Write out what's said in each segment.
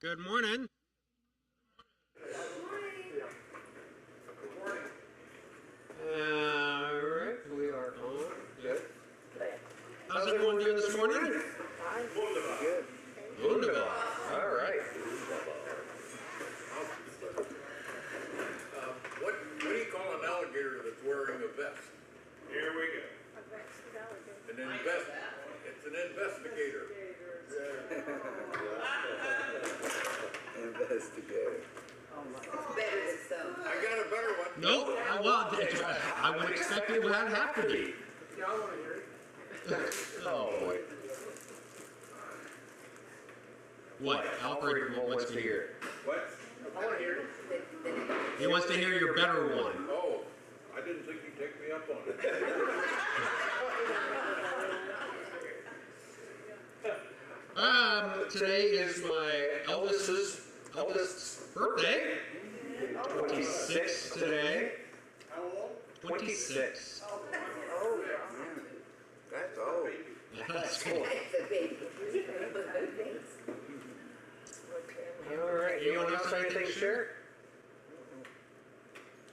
Good morning. Good morning. All right, we are on. Good. How's everyone doing this morning? Wunderbar. Good. Wunderbar. All right. What do you call an alligator that's wearing a vest? Here we go. It's an investigator. Investigator. Better than some. I got a better one. Nope. Well, I would expect it would have to be. Yeah, I want to hear it. Oh boy. What? Alfred wants to hear. What? I want to hear it. He wants to hear your better one. Oh, I didn't think you'd take me up on it. Today is my eldest's birthday. 26 today. How old? 26. Oh, that's old. That's cool. It's a baby. All right. Anyone else have anything to share?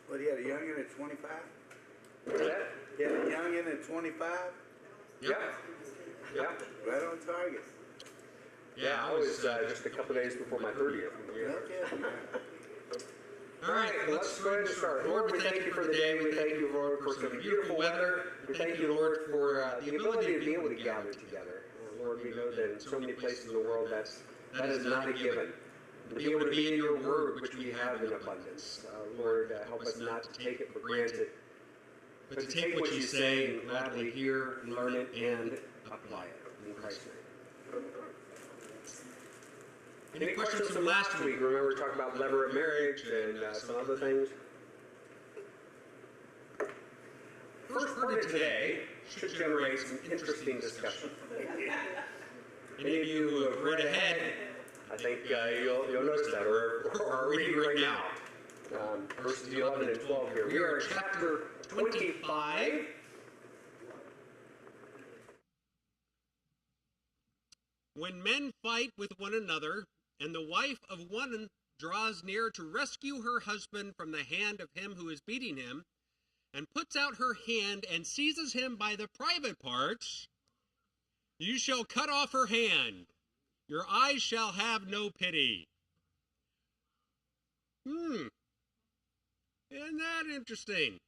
What, you had a youngin at 25? What's that? You had a youngin at 25? Yep. Yep. Right on target. Yeah, I was just a couple days before my 30th. Yeah. Okay. All right, let's go ahead and start. Lord, we thank you for the day. We thank you, Lord, for some beautiful weather. We thank you, Lord, for the ability to be able to gather together. Lord, we know that in so many places in the world that is not a given. To be able to be in your word, which we have in abundance. Lord, help us not to take it for granted, but to take what you say and gladly hear, learn it, and apply it. In Christ's name. Any questions from last week? Remember we talked about levirate marriage and some other things? First part of today should generate some interesting discussion. Any of you who have read ahead, I think you'll notice that, or are reading right now. Verses 11 and 12 here. We are in chapter 25. When men fight with one another, and the wife of one draws near to rescue her husband from the hand of him who is beating him, and puts out her hand and seizes him by the private parts, you shall cut off her hand. Your eyes shall have no pity. Isn't that interesting?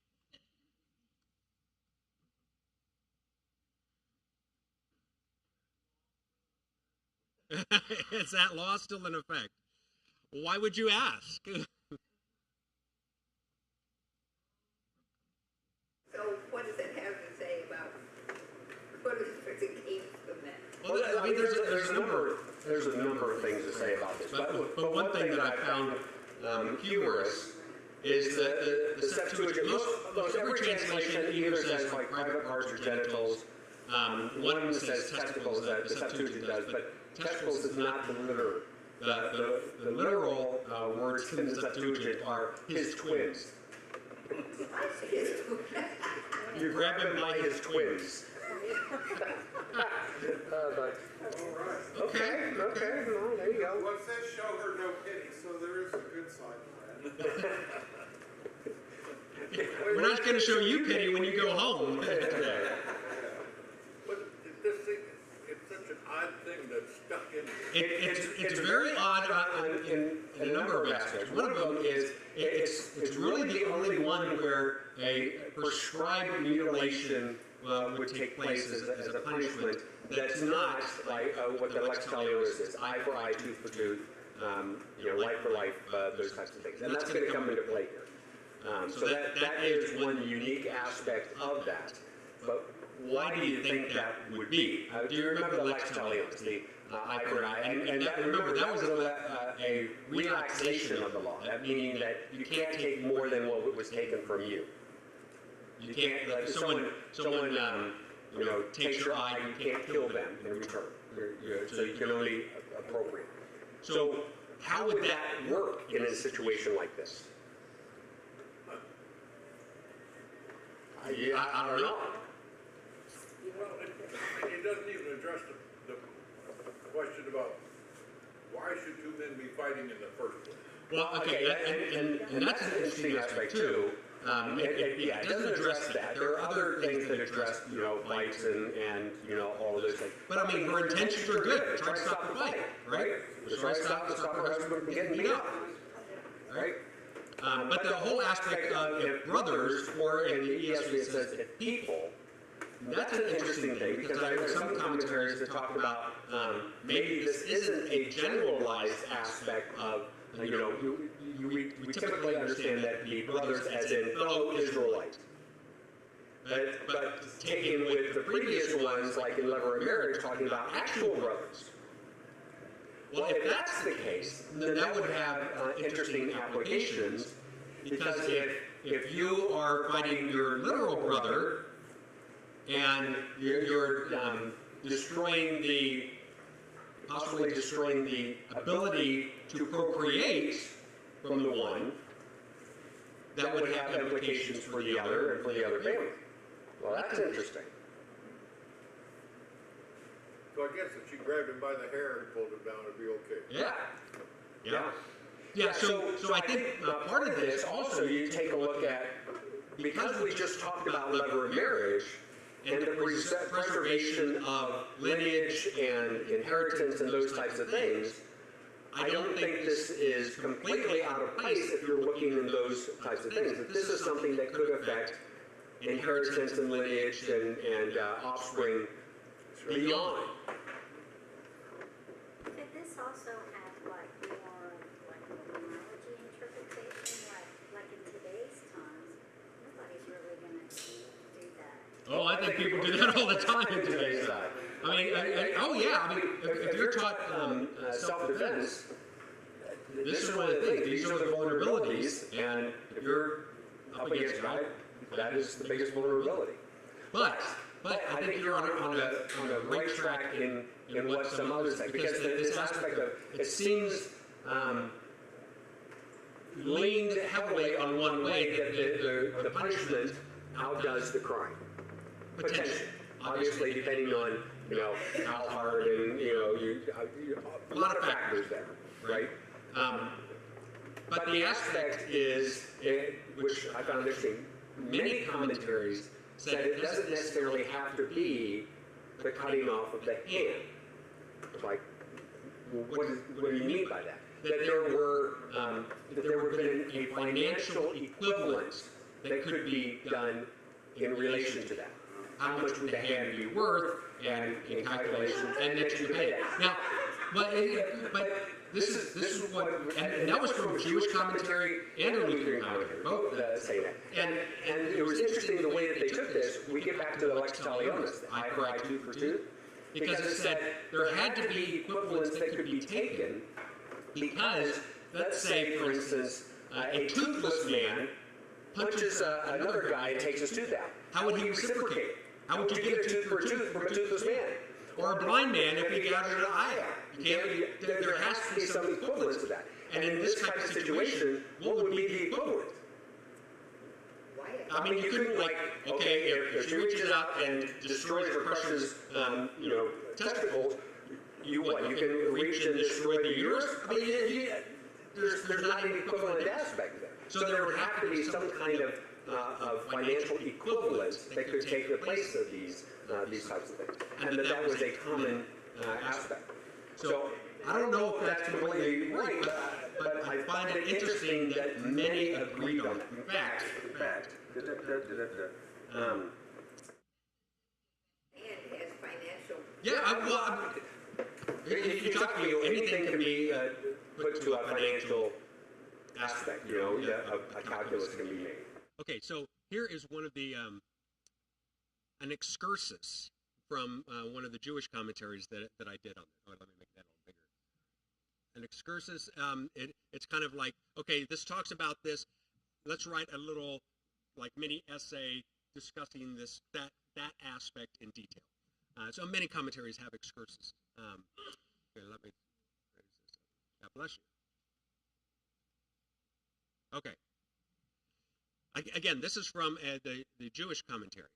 Is that law still in effect? Why would you ask? So what does it have to say about, what is it against the men? Well, I mean, there's a number of things to say about this, but one thing that I found humorous is that the Septuagint, most every translation either says like private parts or genitals. One says testicles, that the Septuagint does, but testicles is not the literal. The literal words in the Septuagint are his twins. You grab him by his twins. Okay, well, there you go. Well, it says show her no pity, so there is a good side to that. We're not going to show you pity when you go home. But this thing, it's such an odd thing that's stuck in here. It's very odd in a number of aspects. One of them is it's really the only one where a prescribed mutilation would take place as a punishment that's not like what the lex talionis is, eye for eye, tooth for tooth, life for life, those types of things. And that's going to come into play here. So that is one unique aspect of that. But why do you think that would be? Do you remember the lex talionis, the eye for an eye? And remember, that was a relaxation of the law, that meaning that you can't take more than what was taken from you. You can't, like, someone takes your eye, you can't kill them in return. So you can only appropriate. So how would that work in a situation like this? I don't know. Well, it doesn't even address the question about Why should two men be fighting in the first place? Well, okay, and that's an interesting aspect too. It doesn't address that. There are other things that address, fights and all of those things. But I mean, her intentions are good. Try to stop the fight, right? Try to stop her husband from getting beat up, right? But the whole aspect of if brothers, or in the ESV it says if people, that's an interesting thing because I read some commentaries that talk about maybe this isn't a generalized aspect of, we typically understand that to be brothers as in fellow Israelites. But taken with the previous ones, like in Lever and Marriage, talking about actual brothers. Well, if that's the case, then that would have interesting applications, because if you are fighting your literal brother and you're possibly destroying the ability to procreate from the one, that would have implications for the other and for the other family. Well, that's interesting. So I guess if she grabbed him by the hair and pulled him down, it'd be okay. Yeah, so I think part of this also, you take a look at, because we just talked about lever of marriage, and the preservation of lineage and inheritance and those types of things, I don't think this is completely out of place if you're looking in those types of things. That this is something that could affect inheritance and lineage and offspring beyond. Could this also have more terminology interpretation, like in today's times? Nobody's really going to do that. Oh, I think people do that all the time in today's time. If you're taught self-defense, this is one of the things. These are the vulnerabilities, and if you're up against a guy, that is the biggest vulnerability. But I think you're on a right track in what some others say, because this aspect of it seems leaned heavily on one way, that the punishment outdoes the crime. Potentially, obviously, depending on how hard and a lot of factors there, right? But the aspect is, which I found interesting, many commentaries said it doesn't necessarily have to be the cutting off of the hand. Like, what do you mean by that? That there would have been a financial equivalence that could be done in relation to that. How much would the hand be worth, and in calculation, and that you pay that. Now, but this is what, and that was from a Jewish commentary and a Lutheran commentary, both say that. And it was interesting the way that they took this. We get back to the lex talionis, the eye for eye, tooth for tooth, because it said there had to be equivalents that could be taken, because, let's say, for instance, a toothless man punches another guy and takes his tooth out. How would he reciprocate? How would you get a tooth for a tooth from a toothless man? Or a blind man if he gouges an eye out? There has to be some equivalence to that. And in this type of situation, what would be the equivalent? I mean, you couldn't, if she reaches out and destroys or crushes, testicles, you can reach and destroy the uterus? I mean, there's not an equivalent aspect there. So there would have to be some kind of financial equivalence that could take the place of these types of things, and that was a common aspect. So I don't know if that's completely right, but I find it interesting that many agreed on it. In fact, And has financial. If you talk to me, anything can be put to a financial aspect. A calculus can be made. Okay, so here is one of the an excursus from one of the Jewish commentaries that I did on it. Oh, let me make that a little bigger. An excursus, it's kind of like, okay, this talks about this. Let's write a little mini essay discussing that aspect in detail. So many commentaries have excursus. Okay, let me raise this up. God bless you. Okay. Again, this is from the Jewish commentary.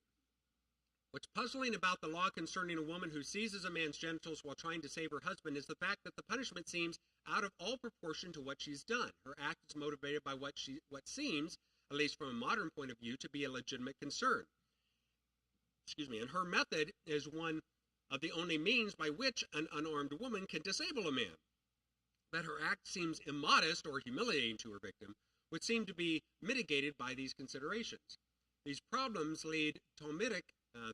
What's puzzling about the law concerning a woman who seizes a man's genitals while trying to save her husband is the fact that the punishment seems out of all proportion to what she's done. Her act is motivated by what seems, at least from a modern point of view, to be a legitimate concern. And her method is one of the only means by which an unarmed woman can disable a man. That her act seems immodest or humiliating to her victim would seem to be mitigated by these considerations. These problems lead Talmudic,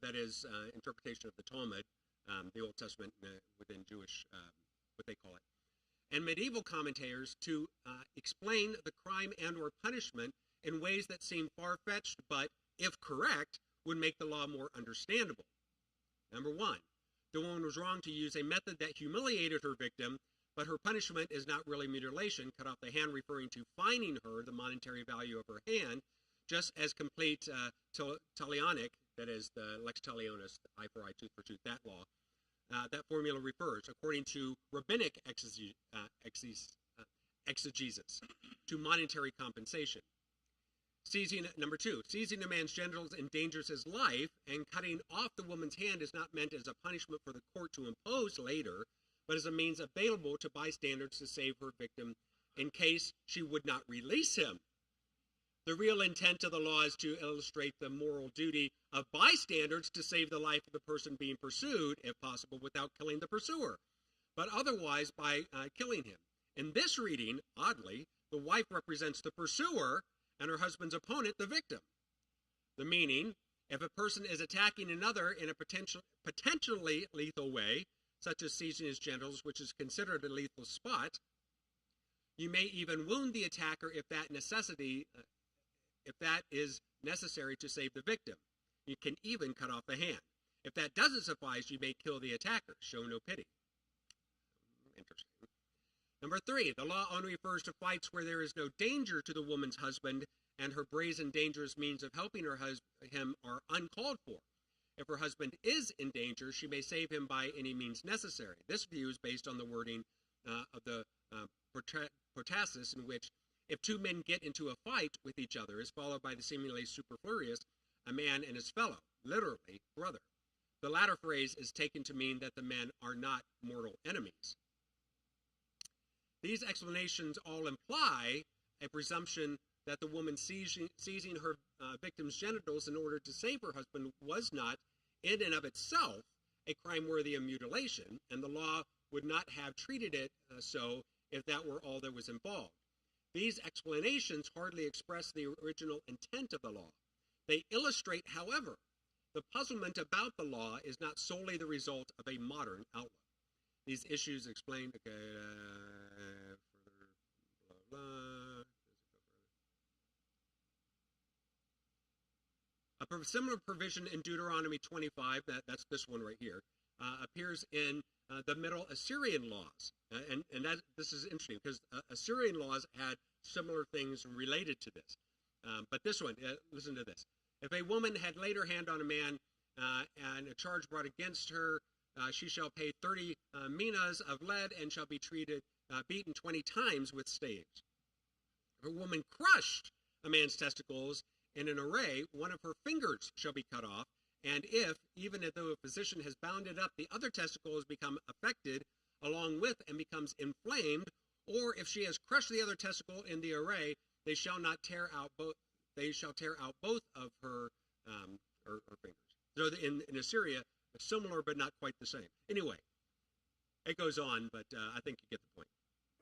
that is, interpretation of the Talmud, the Old Testament within Jewish, what they call it, and medieval commentators to explain the crime and or punishment in ways that seem far-fetched, but, if correct, would make the law more understandable. Number one, the woman was wrong to use a method that humiliated her victim, but her punishment is not really mutilation, cut off the hand, referring to fining her the monetary value of her hand, just as complete talionic, that is the lex talionis, eye for eye, tooth for tooth, that law, that formula refers, according to rabbinic exegesis, to monetary compensation. Number two, seizing a man's genitals endangers his life, and cutting off the woman's hand is not meant as a punishment for the court to impose later, but as a means available to bystanders to save her victim in case she would not release him. The real intent of the law is to illustrate the moral duty of bystanders to save the life of the person being pursued, if possible, without killing the pursuer, but otherwise by killing him. In this reading, oddly, the wife represents the pursuer and her husband's opponent, the victim. The meaning, if a person is attacking another in a potentially lethal way, such as seizing his genitals, which is considered a lethal spot, you may even wound the attacker if that is necessary to save the victim. You can even cut off the hand. If that doesn't suffice, you may kill the attacker. Show no pity. Interesting. Number three, the law only refers to fights where there is no danger to the woman's husband and her brazen, dangerous means of helping him are uncalled for. If her husband is in danger, she may save him by any means necessary. This view is based on the wording of the protasis, in which if two men get into a fight with each other, is followed by the seemingly superfluous, a man and his fellow, literally brother. The latter phrase is taken to mean that the men are not mortal enemies. These explanations all imply a presumption that the woman seizing her victim's genitals in order to save her husband was not, in and of itself, a crime worthy of mutilation, and the law would not have treated it so if that were all that was involved. These explanations hardly express the original intent of the law. They illustrate, however, the puzzlement about the law is not solely the result of a modern outlook. These issues explained, A similar provision in Deuteronomy 25, that's this one right here, appears in the Middle Assyrian laws. This is interesting because Assyrian laws had similar things related to this. But this one, listen to this. If a woman had laid her hand on a man and a charge brought against her, she shall pay 30 minas of lead and shall be beaten 20 times with staves. If a woman crushed a man's testicles in an array, one of her fingers shall be cut off, and if, even though a physician has bound it up, the other testicle has become affected along with and becomes inflamed, or if she has crushed the other testicle in the array, they shall tear out both of her fingers. So in Assyria, similar but not quite the same. Anyway, it goes on, but I think you get the point.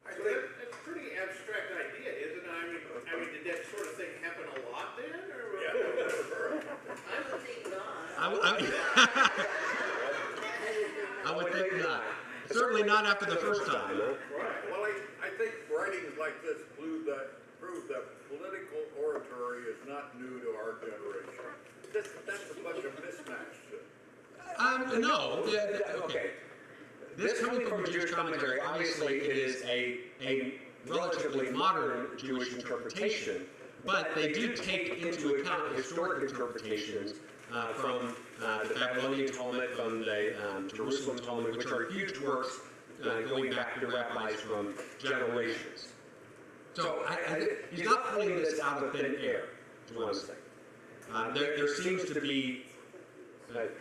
I think it's a pretty abstract idea, isn't it? I mean, did that sort of thing happen a lot then? Or? I would think not. I would think not. Certainly not after the first time. Right. Well, I think writings like this prove that political oratory is not new to our generation. That's a bunch of mismatch. No. Okay. This coming from a Jewish commentary, obviously it is a relatively modern Jewish interpretation, but they do take into account historic interpretations from the Babylonian Talmud, from the Jerusalem Talmud, which are huge works going back to rabbis from generations. So he's not pulling this out of thin air, is what I'm saying. There seems to be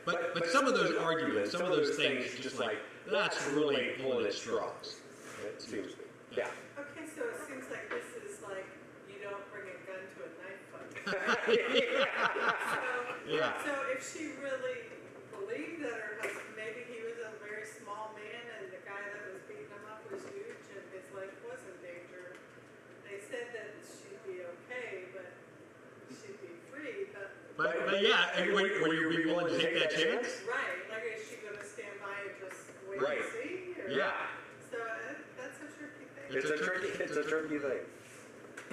But some of those arguments, some of those things, just like, that's really pulling at straws. It seems to be. Yeah. Okay, so it seems like this is like, you don't bring a gun to a knife fight. Yeah. So if she really believed that her husband, maybe he was a very small man and the guy that was beating him up was huge and his life was in danger, they said that she'd be okay, but she'd be free, But yeah, and would you be willing to take that chance? right, like is she gonna stand by and just wait Right. and see? Or- Yeah. So that's a tricky thing. It's a tricky thing.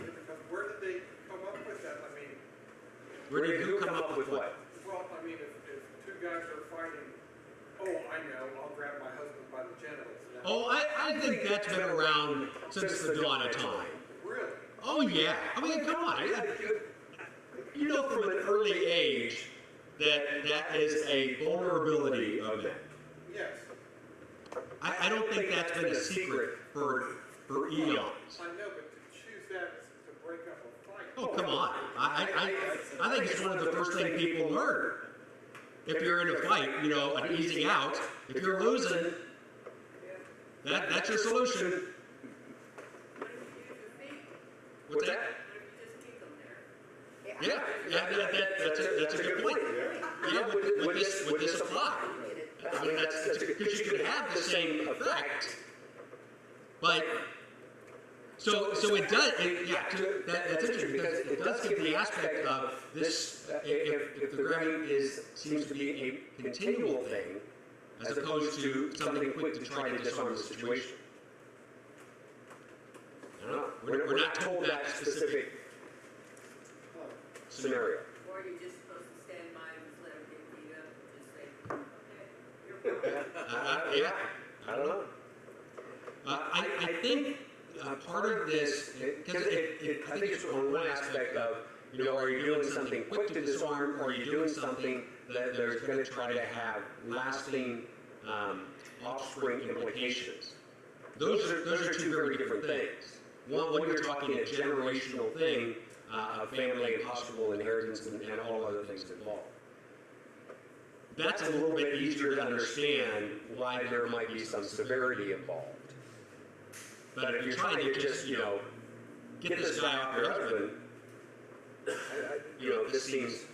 Because where did they come up with that? I mean, Where did who come up with what? well, I mean, if two guys are fighting, oh, I know, I'll grab my husband by the genitals. And that- Oh, I think that's been around since the dawn of time. Really? Oh yeah. I mean, come on. You know from an early age that is a vulnerability of men. Yes. I don't think that's been a secret for eons. I know, but to choose that to break up a fight. Oh, come on. I think it's one of the first things people learn. If you're in a fight, you know, an easy out. If you're losing, that's your solution. What if you use your feet? What's that? What if you just keep them there? Yeah, that's a good point. Yeah, would this apply? I mean, that's because you could have the same effect, but so it does. That's interesting because it does give the aspect of this. If the grabbing seems to be a continual thing, as opposed to something quick to try to disarm the situation. I don't know. We're not told that specific scenario. Or are you just supposed to stand by and just let them get beat up and just say, okay, you're fine? Yeah, I don't know. I think part of this, because I think it's on one aspect of, you know, are you doing something quick to disarm, or are you doing something that there's going to try to have lasting offspring implications? Those are two very different things. One you're talking a generational thing, family and possible inheritance and all other things involved. That's a little bit easier to understand why there might be some severity involved. But if you're trying to just, you know, get this guy off your husband, you know, this seems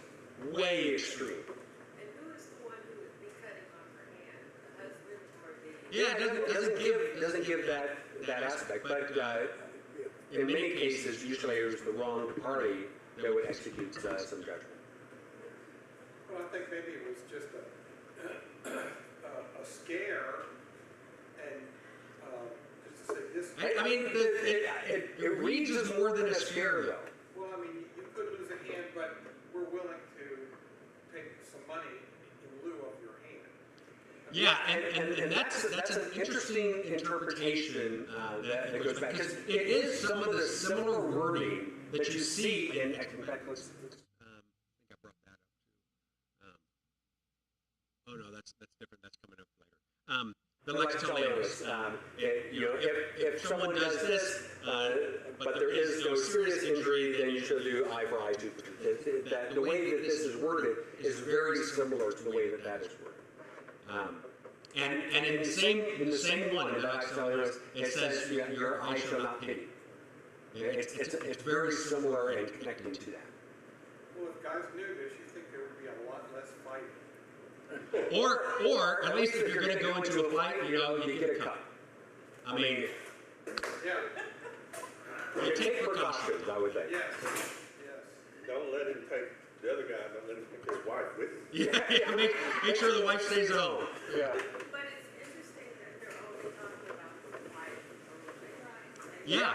way extreme. And who is the one who would be cutting off her hand? The husband or the? Yeah, it doesn't give that aspect, but in many cases, usually it was the wrong party that would execute some judgment. Well, I think maybe it was just a scare, and just to say this. I mean, it reads as more than a scare, though. Well, I mean, you could lose a hand, but we're willing to take some money in lieu of your hand. Yeah, and that's an interesting interpretation that goes back, because it is some of the similar wording that you see in. In fact, let's I think I brought that up too. Oh no, that's different. That's coming up later. The lex talionis. You know, if someone does this, but there is no serious injury, then you should do eye for eye, tooth for tooth. The way that this is worded is very similar to the way that is worded. And in the same one, in the lex talionis, it says, "Your eye shall not pity." It's very similar and connecting to that. Well, if guys knew this, you think there would be a lot less fighting. Or at least if you're going to go into a fight, you know, you get a cut. I mean, Yeah. you take precautions, I would think. Yes. Yes. Don't let him take the other guy, don't let him take his wife with him. Yeah, make sure the wife stays at home. Yeah. But it's interesting that they're only talking about the wife only. And Yeah.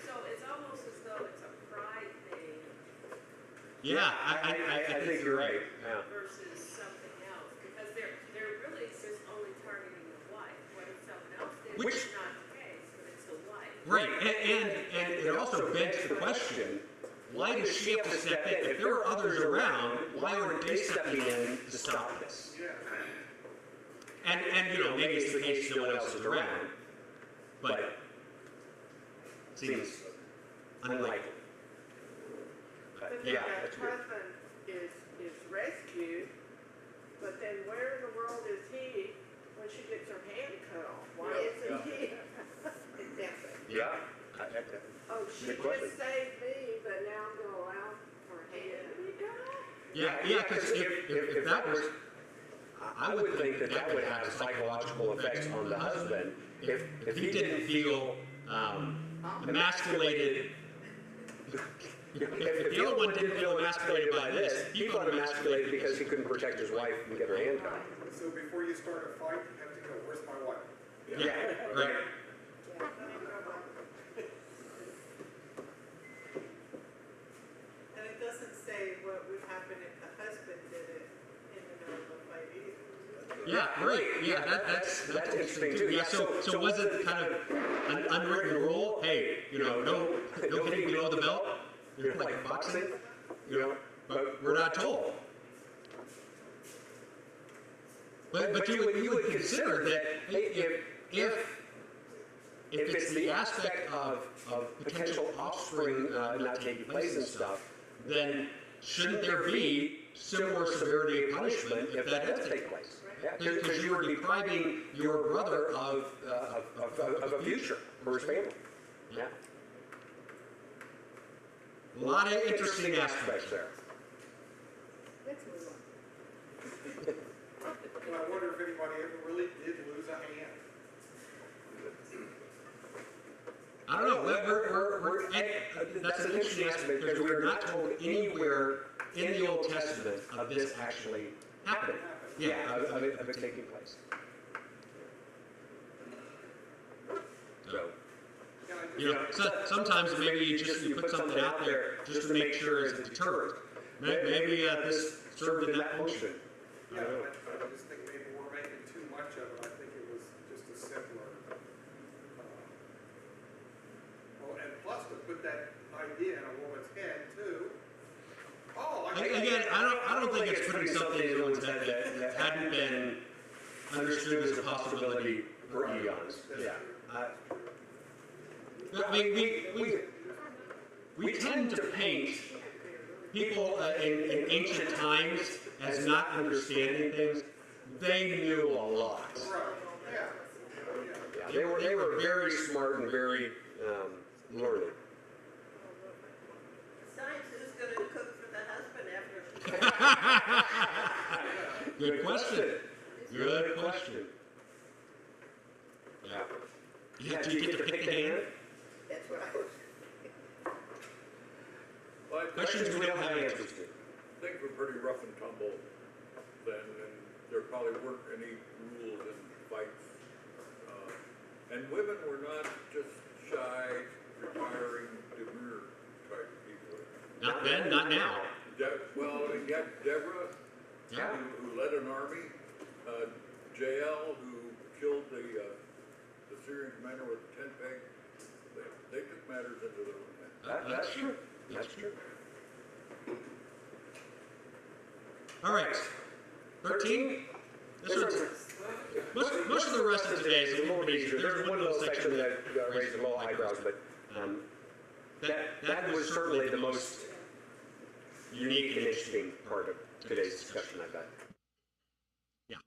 so it's almost as though it's a pride thing Yeah, I think you're right. Yeah. versus something else, because they're really just only targeting the wife. What if someone else did, Which- it's not the case, but it's the wife. Right, and it also begs the question, why does she have to step in? If there are others around, why aren't they stepping in to stop this? Yeah. And you know, maybe it's the case no one else is around, but it seems unlikely. But But yeah, then that's her weird. husband is rescued, but then where in the world is he when she gets her hand cut off? Why Yeah, isn't yeah. he? Exactly. Yeah. Oh, she Good question. just saved me, but now I'm gonna allow her hand to be cut off? Yeah, because if that was, I would think that that would have psychological effects on the husband if he didn't feel emasculated, if the other one didn't feel emasculated by this, he felt emasculated because he couldn't protect his wife and get her hand cut. So before you start a fight, you have to go, where's my wife? Yeah, right? And it doesn't say what would happen if the husband did it in the middle of a fight either. Yeah, great. Yeah, that's interesting too. Yeah, so was it kind of an unwritten rule? Hey, no hitting below the belt, like boxing, but we're not told. But you would consider that hey, if it's the aspect of potential offspring not taking place and stuff, then shouldn't there be similar severity of punishment if that does take place? Because you are depriving your brother of a future for his family. Yeah. a lot of interesting aspects there. Let's move on. And I wonder if anybody ever really did lose a hand. I don't know. That's an interesting aspect because we are not told anywhere in the Old Testament of this actually happening. Yeah. Of it taking place. So, Sometimes maybe you put something out there just to make sure it's a deterrent. Maybe this served in that function. Yeah, I just think maybe we're making too much of it. I think it was just a simpler. And plus to put that idea in a woman's head too. Oh, Again, I don't think it's putting something in anyone's head that hadn't been understood as a possibility for eons. Yeah. I mean, we tend to paint people in ancient times as not understanding things. They knew a lot. yeah. They were very smart and very learned. Besides, who's gonna cook for the husband after she Good question. Good question. Yeah. Yeah, do you get to pick the hand? That's what I was. Well, Questions we don't have answers to. things were pretty rough and tumble then, and there probably weren't any rules in fights. And women were not just shy, retiring, demure type people. Not then, not now. Well, you got Deborah, Yeah. who led an army, Jael, who killed the Syrian commander with a tent peg. They took matters into their own hands. That's true. That's true. All right. 13? Most of the rest of today is a little bit easier. There's one little section that raised a little eyebrows, but that was certainly the most unique and interesting part of today's discussion, I bet. Yeah.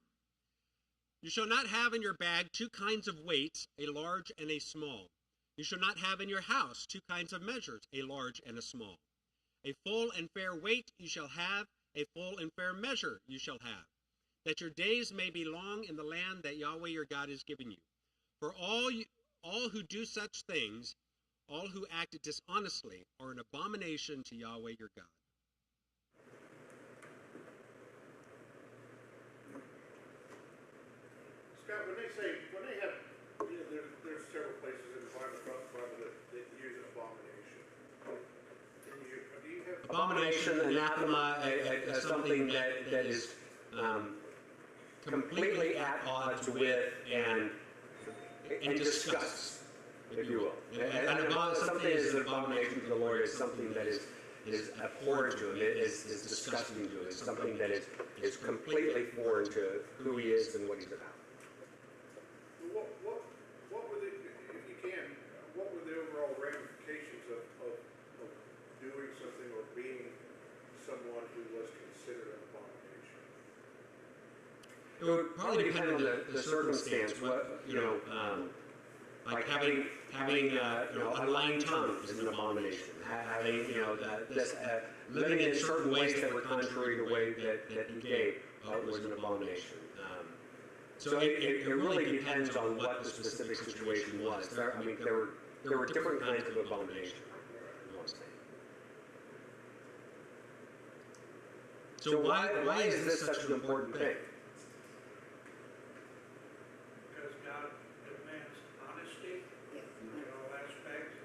You shall not have in your bag 2 kinds of weights, a large and a small. You shall not have in your house 2 kinds of measures, a large and a small. A full and fair weight you shall have, a full and fair measure you shall have, that your days may be long in the land that Yahweh your God is giving you. For all who do such things, all who act dishonestly, are an abomination to Yahweh your God. Scott, when they have, there's several places in the Bible that use abomination. Do you have Abomination, anathema, something that is completely at odds with and disgusts, if you will. Something is an abomination to the Lord is something that is abhorrent to him, is disgusting to him, is something that is completely foreign to who he is and what he's about. what were the, if you can, what were the overall ramifications of doing something or being someone who was considered an abomination? would probably depend on the circumstance, what, like having a lying tongue is an abomination. Having, living in certain ways that were contrary to the way that he gave was an abomination. So it really depends on what the specific situation was. There were different kinds of abomination. So why is this such an important thing? Because God demands honesty in all aspects.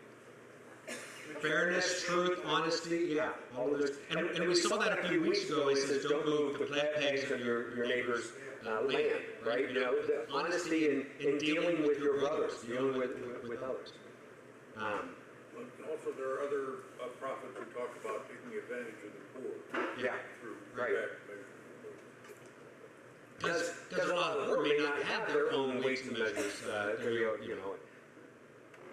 Fairness, truth, honesty, yeah, all of those. And we saw that a few weeks ago. He says, don't move the pegs of your neighbor's land, right? The honesty in dealing with your brothers, dealing with others. Also, there are other prophets who talk about taking advantage of the poor. Yeah, Through right. measures. Because a lot of the poor may not have their own weights and measures.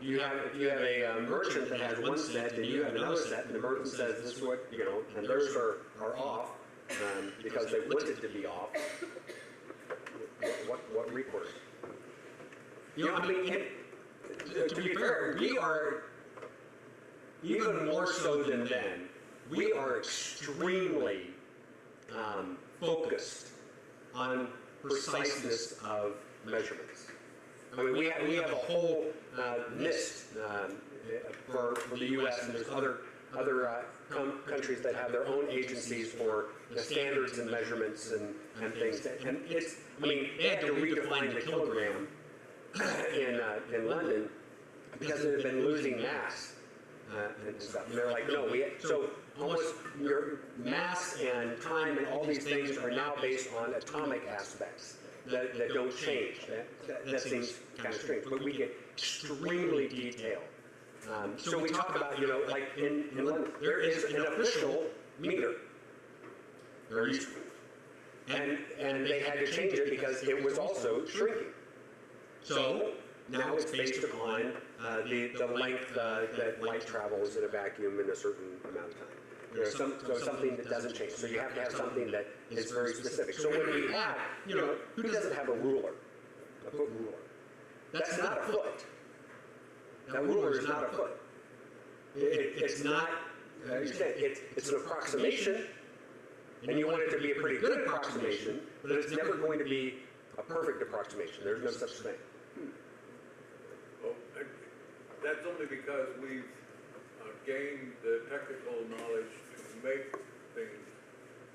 You have a merchant that has one set, and you have another set, and the merchant says this is what and theirs are off because they want it to be off. What recourse? To be fair, we are even more so than then. We are extremely focused on preciseness of measurements. I mean, we have a whole list for the U.S. and there's other countries that have their own agencies for the standards and measurements and things. And they had to redefine the kilogram in London because they had been losing mass and stuff. And they're like, no, so almost your mass and time and all these things are now based on atomic aspects that don't change. That seems kind of strange, but we get extremely detailed. So we talk about, like in London, there is an official meter. There used to be. And they had to change it because it was also shrinking. So now it's based upon the length that light travels in a vacuum in a certain amount of time. So something that doesn't change. So you have to have something that is very specific. So when we have, who doesn't have a ruler? A foot ruler. That's not a foot. That ruler is not a foot. It's not, it's an approximation, and you want it to be a pretty good approximation, but it's never going to be a perfect approximation. There's no such thing. Well, that's only because we've gained the technical knowledge to make things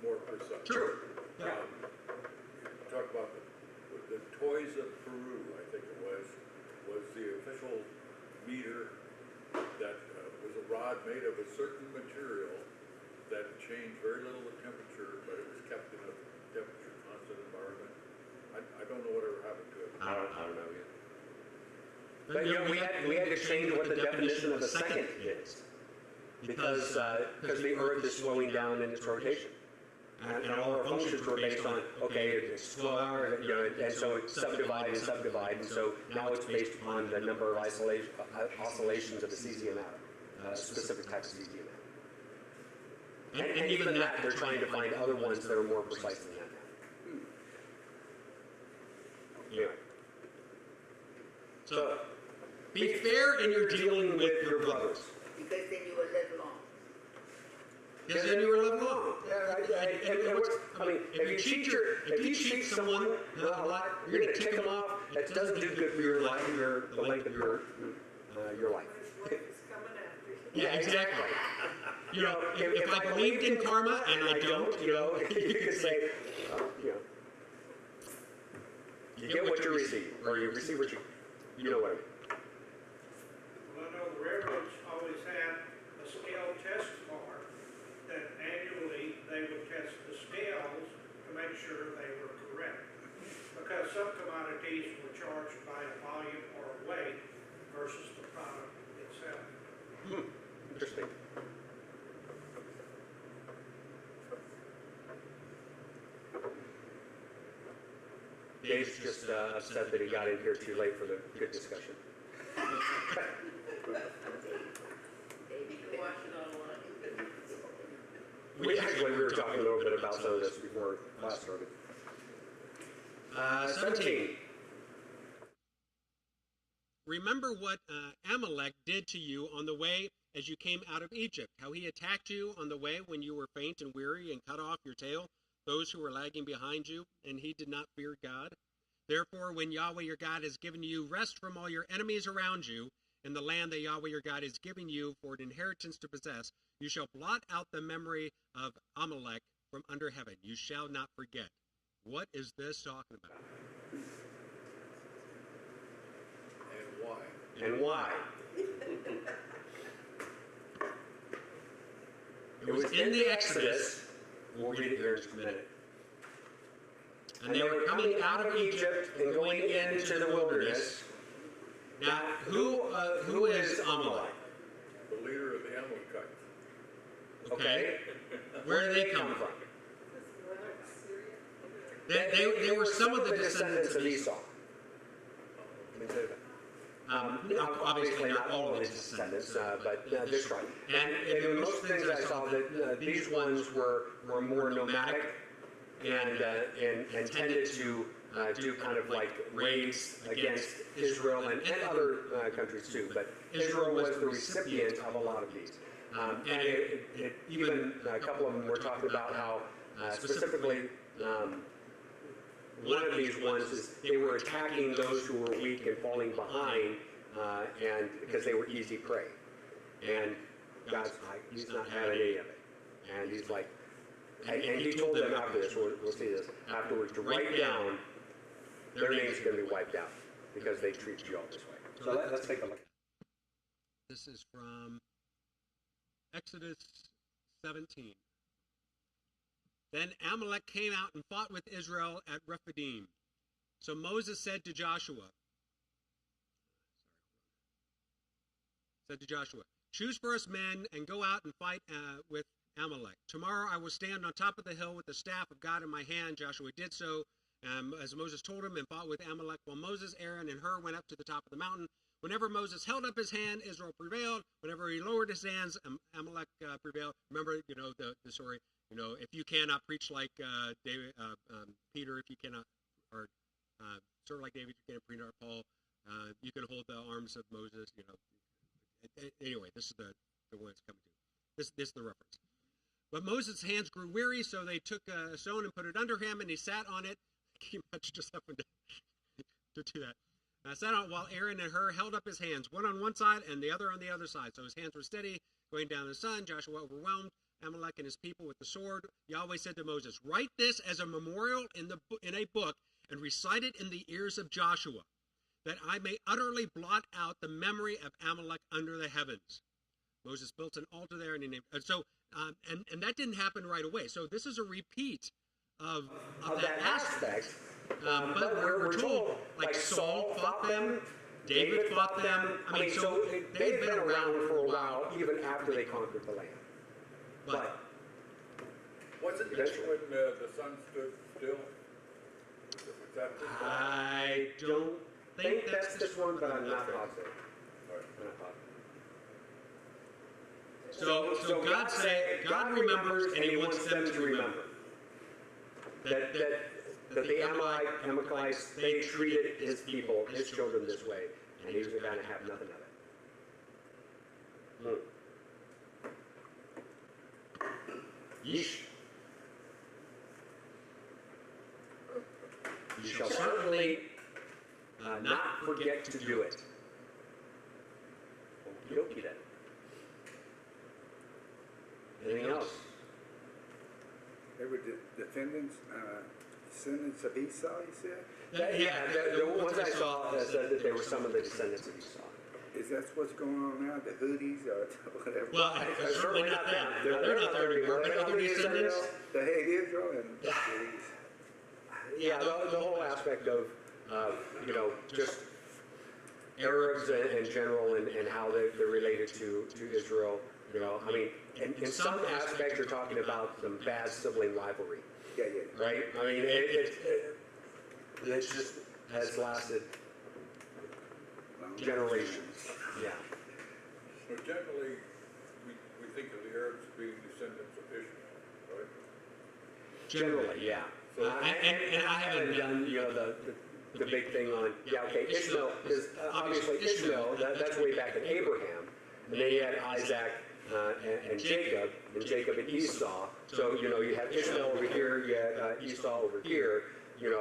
more precise. True. Yeah. Talk about the toys of Peru, I think it was the official meter that was a rod made of a certain material that changed very little the temperature, but it was kept in a temperature constant environment. I don't know whatever happened to it. I don't know yet. But we had to change what the definition of a second is because the Earth is slowing down in its rotation. And all our functions were based on, okay, it's 12 hours, and so it's subdivide, and so now it's based upon the number of oscillations of the cesium atom, specific types of cesium atom. And even that, they're trying to find other ones that are more precise than that now. Anyway. So, be fair in your dealing with your brothers. Because then you will live long. Because then you were living long. If you cheat someone a lot, you're going to tick them off. That doesn't do good for your life, the length of your life. His wife is coming after you. Yeah, exactly. If I believed in karma and I don't, you could say, you get what you receive, or you receive what you know what I mean. Well, I know the railroads always had a scale test bar that annually they would test the scales to make sure they were correct. Because some commodities were charged by a volume or a weight versus the product itself. Interesting. Dave's just upset that he got in here too late for the good discussion. We were talking a little bit about some of this before class started. 17. Remember what Amalek did to you on the way as you came out of Egypt, how he attacked you on the way when you were faint and weary and cut off your tail, those who were lagging behind you, and he did not fear God. Therefore, when Yahweh your God has given you rest from all your enemies around you, in the land that Yahweh your God is giving you for an inheritance to possess, you shall blot out the memory of Amalek from under heaven. You shall not forget. What is this talking about? And why? And why? It was in the Exodus. We'll read it here in just a minute. And they were coming out of Egypt and going into the wilderness. Now, who is Amalek? The leader of the Amalekites. Okay. Where do they come from? They were some of the descendants of Esau. Obviously not all of his descendants, but this right. And in most things I saw that these ones were more nomadic and tended to do kind of like raids against Israel and other countries too. But Israel was the recipient of a lot of these. And even a couple of them were talking about how specifically one of these ones is they were attacking those who were weak and falling behind, and because they were easy prey. And God's like, he's not having any of it. And he's like, and he told them after this, we'll see this afterwards, to write down their names are going to be wiped out because they treat you all this way. So let's take a look. This is from Exodus 17. Then Amalek came out and fought with Israel at Rephidim. So Moses said to Joshua, choose for us men and go out and fight with Amalek. Tomorrow I will stand on top of the hill with the staff of God in my hand. Joshua did so as Moses told him and fought with Amalek, while Moses, Aaron, and Hur went up to the top of the mountain. Whenever Moses held up his hand, Israel prevailed. Whenever he lowered his hands, Amalek prevailed. Remember, the story. If you cannot preach like Peter, if you cannot, or sort of like David, you can't preach like Paul. You can hold the arms of Moses. Anyway, this is the one it's coming to. This is the reference. But Moses' hands grew weary, so they took a stone and put it under him, and he sat on it. Can you imagine just having to do that? Sat on it while Aaron and Hur held up his hands, one on one side and the other on the other side. So his hands were steady, going down the sun. Joshua overwhelmed Amalek and his people with the sword. Yahweh said to Moses, write this as a memorial in a book and recite it in the ears of Joshua, that I may utterly blot out the memory of Amalek under the heavens. Moses built an altar there, and he named and that didn't happen right away. So this is a repeat of that aspect. But we're told, like Saul fought them, David fought them. I mean, so they've been around for a while, even after they conquered the land. But wasn't this when the sun stood still? Was that this one? I don't think that's this one, but I'm not positive. All right. I'm not positive. So God remembers, and He wants them to remember that the Amalekites, they treated His people, His children, this way, and He's going to have nothing of it. Yeesh. You shall certainly not forget to do it. Okie dokie then. Anything else? They were descendants of Esau, you said? The ones I saw said that they were some of the descendants of Esau. Is that what's going on now? The hoodies or whatever? Well, certainly not them. They're not there anymore. But other descendants. The hate Israel and the hoodies. Yeah, the whole aspect of just Arabs in general and how they're related to Israel. I mean, in some aspects you're talking about some bad sibling rivalry. Yeah. Right? I mean, it just has lasted generations. Yeah. So generally, we think of the Arabs being descendants of Ishmael, right? Generally, yeah. So, And I haven't done, the big thing on, okay, Ishmael, is obviously Ishmael, that's way back in Abraham. And then you had Isaac and Jacob and Esau. So, you have Ishmael over here, you had Esau over here.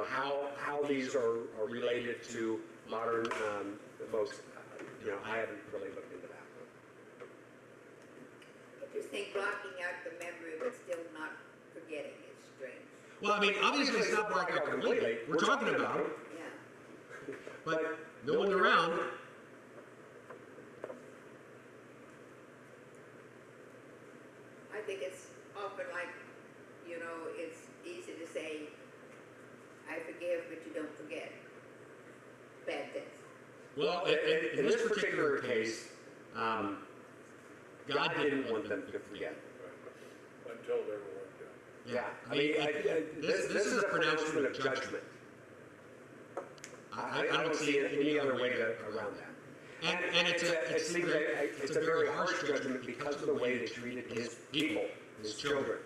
How these are related to modern folks, I haven't really looked into that. I just think blocking out the memory but still not forgetting is strange. Well, I mean, obviously it's not blocking out completely. We're talking about it, Yeah. but no one's around. I think it's often like, it's easy to say, I forgive, but you don't forget bad things. Well, In this particular case, God didn't want them to forget. until they were worked out. Yeah, I mean, this is a pronouncement of judgment. I don't see any other way around that. And it's a very harsh judgment because of the way they treated his people, his children.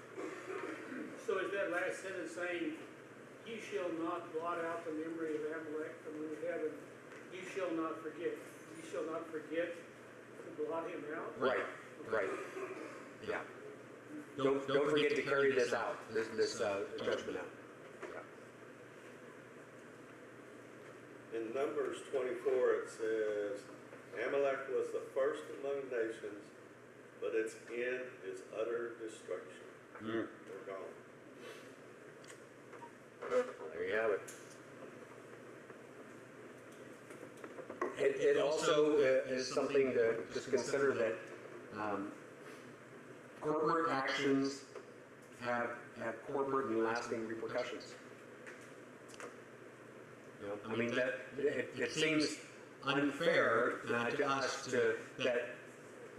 So is that last sentence saying, "You shall not blot out the memory of Amalek from heaven. You shall not forget. You shall not forget to blot him out"? Right. Yeah. Don't forget to carry this out, this judgment out. Yeah. In Numbers 24, it says, Amalek was the first among nations, but its end is utter destruction. They're gone. There you have it. It also is something to just consider that corporate actions have corporate and lasting repercussions. I mean, that it seems unfair to us that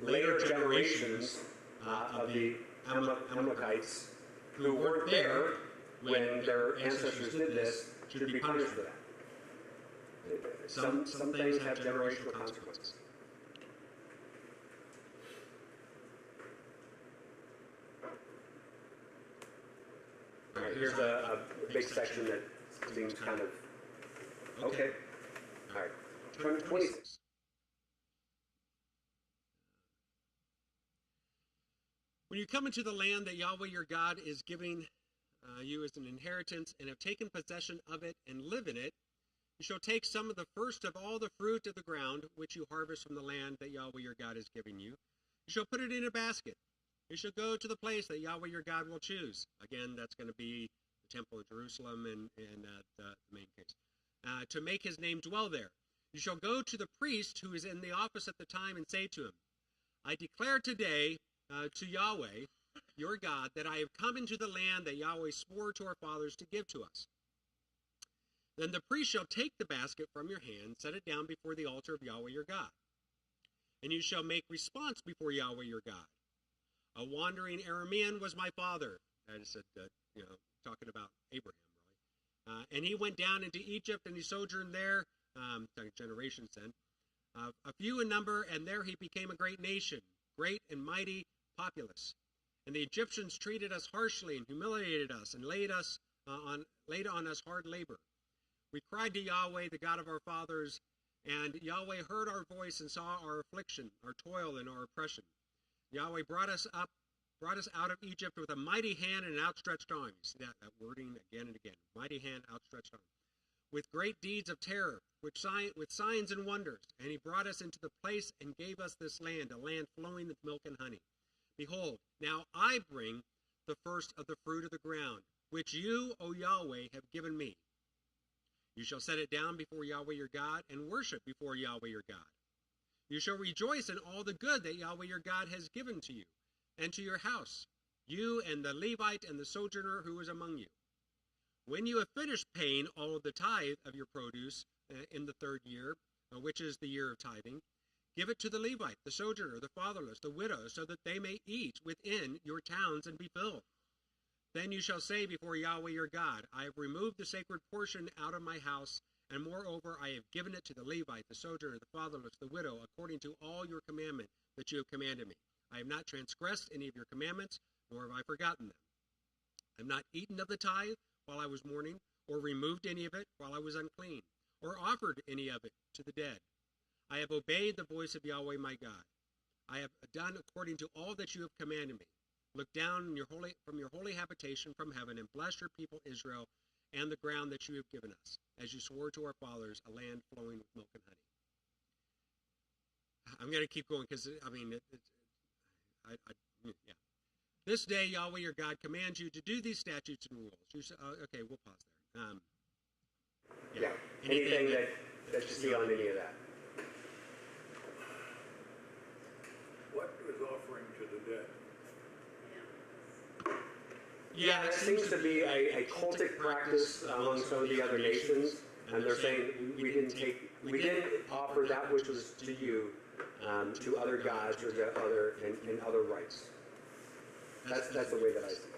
later generations of the Amalekites who weren't there when their ancestors did this should be punished for that. Some things have generational consequences. All right, here's a big section that seems kind of okay. All right, 26. When you come into the land that Yahweh your God is giving you as an inheritance and have taken possession of it and live in it, you shall take some of the first of all the fruit of the ground which you harvest from the land that Yahweh your God is giving you. You shall put it in a basket. You shall go to the place that Yahweh your God will choose. Again, that's going to be the temple of Jerusalem and the main case. To make his name dwell there. You shall go to the priest who is in the office at the time and say to him, I declare today to Yahweh your God that I have come into the land that Yahweh swore to our fathers to give to us. Then the priest shall take the basket from your hand, set it down before the altar of Yahweh your God. And you shall make response before Yahweh your God. A wandering Aramean was my father. That is, talking about Abraham, really. And he went down into Egypt, and he sojourned there, generations then, a few in number, and there he became a great nation, great and mighty, populous. And the Egyptians treated us harshly and humiliated us and laid on us hard labor. We cried to Yahweh, the God of our fathers, and Yahweh heard our voice and saw our affliction, our toil, and our oppression. Yahweh brought us out of Egypt with a mighty hand and an outstretched arm. You see that wording again and again. Mighty hand, outstretched arm. With great deeds of terror, with signs and wonders. And he brought us into the place and gave us this land, a land flowing with milk and honey. Behold, now I bring the first of the fruit of the ground, which you, O Yahweh, have given me. You shall set it down before Yahweh your God and worship before Yahweh your God. You shall rejoice in all the good that Yahweh your God has given to you and to your house, you and the Levite and the sojourner who is among you. When you have finished paying all of the tithe of your produce in the third year, which is the year of tithing, give it to the Levite, the sojourner, the fatherless, the widow, so that they may eat within your towns and be filled. Then you shall say before Yahweh your God, I have removed the sacred portion out of my house, and moreover I have given it to the Levite, the sojourner, the fatherless, the widow, according to all your commandment that you have commanded me. I have not transgressed any of your commandments, nor have I forgotten them. I have not eaten of the tithe, while I was mourning, or removed any of it while I was unclean, or offered any of it to the dead. I have obeyed the voice of Yahweh my God. I have done according to all that you have commanded me. Look down from your holy habitation from heaven and bless your people Israel and the ground that you have given us, as you swore to our fathers, a land flowing with milk and honey. I'm going to keep going because, yeah. This day, Yahweh your God commands you to do these statutes and rules. Okay, we'll pause there. Yeah. Anything that you see on any of that? What is offering to the dead? Yeah, that seems to be a cultic practice among some of the other nations, and they're saying we didn't offer that which was to you to other gods or to other rites. That's the way that I see it.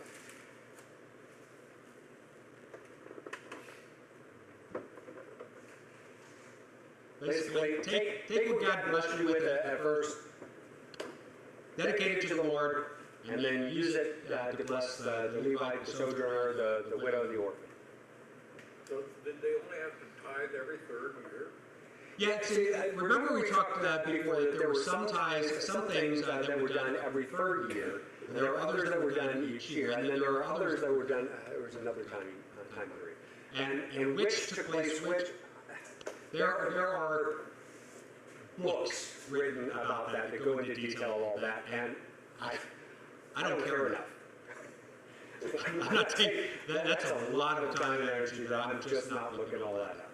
Basically, take what God blessed you with at first, dedicate it to the Lord, and then use it to bless the Levite, the sojourner, the widow, the orphan. So did they only have to tithe every third year? Yeah, see, remember we talked before that there were some things that were done every third year, and there were others that were done each year, and then there were others that were done, there was another time period. And which took place which, there are books written about that go into detail of all that, and I don't care enough. I'm not taking That's a lot of time and energy that I'm just not looking all that up.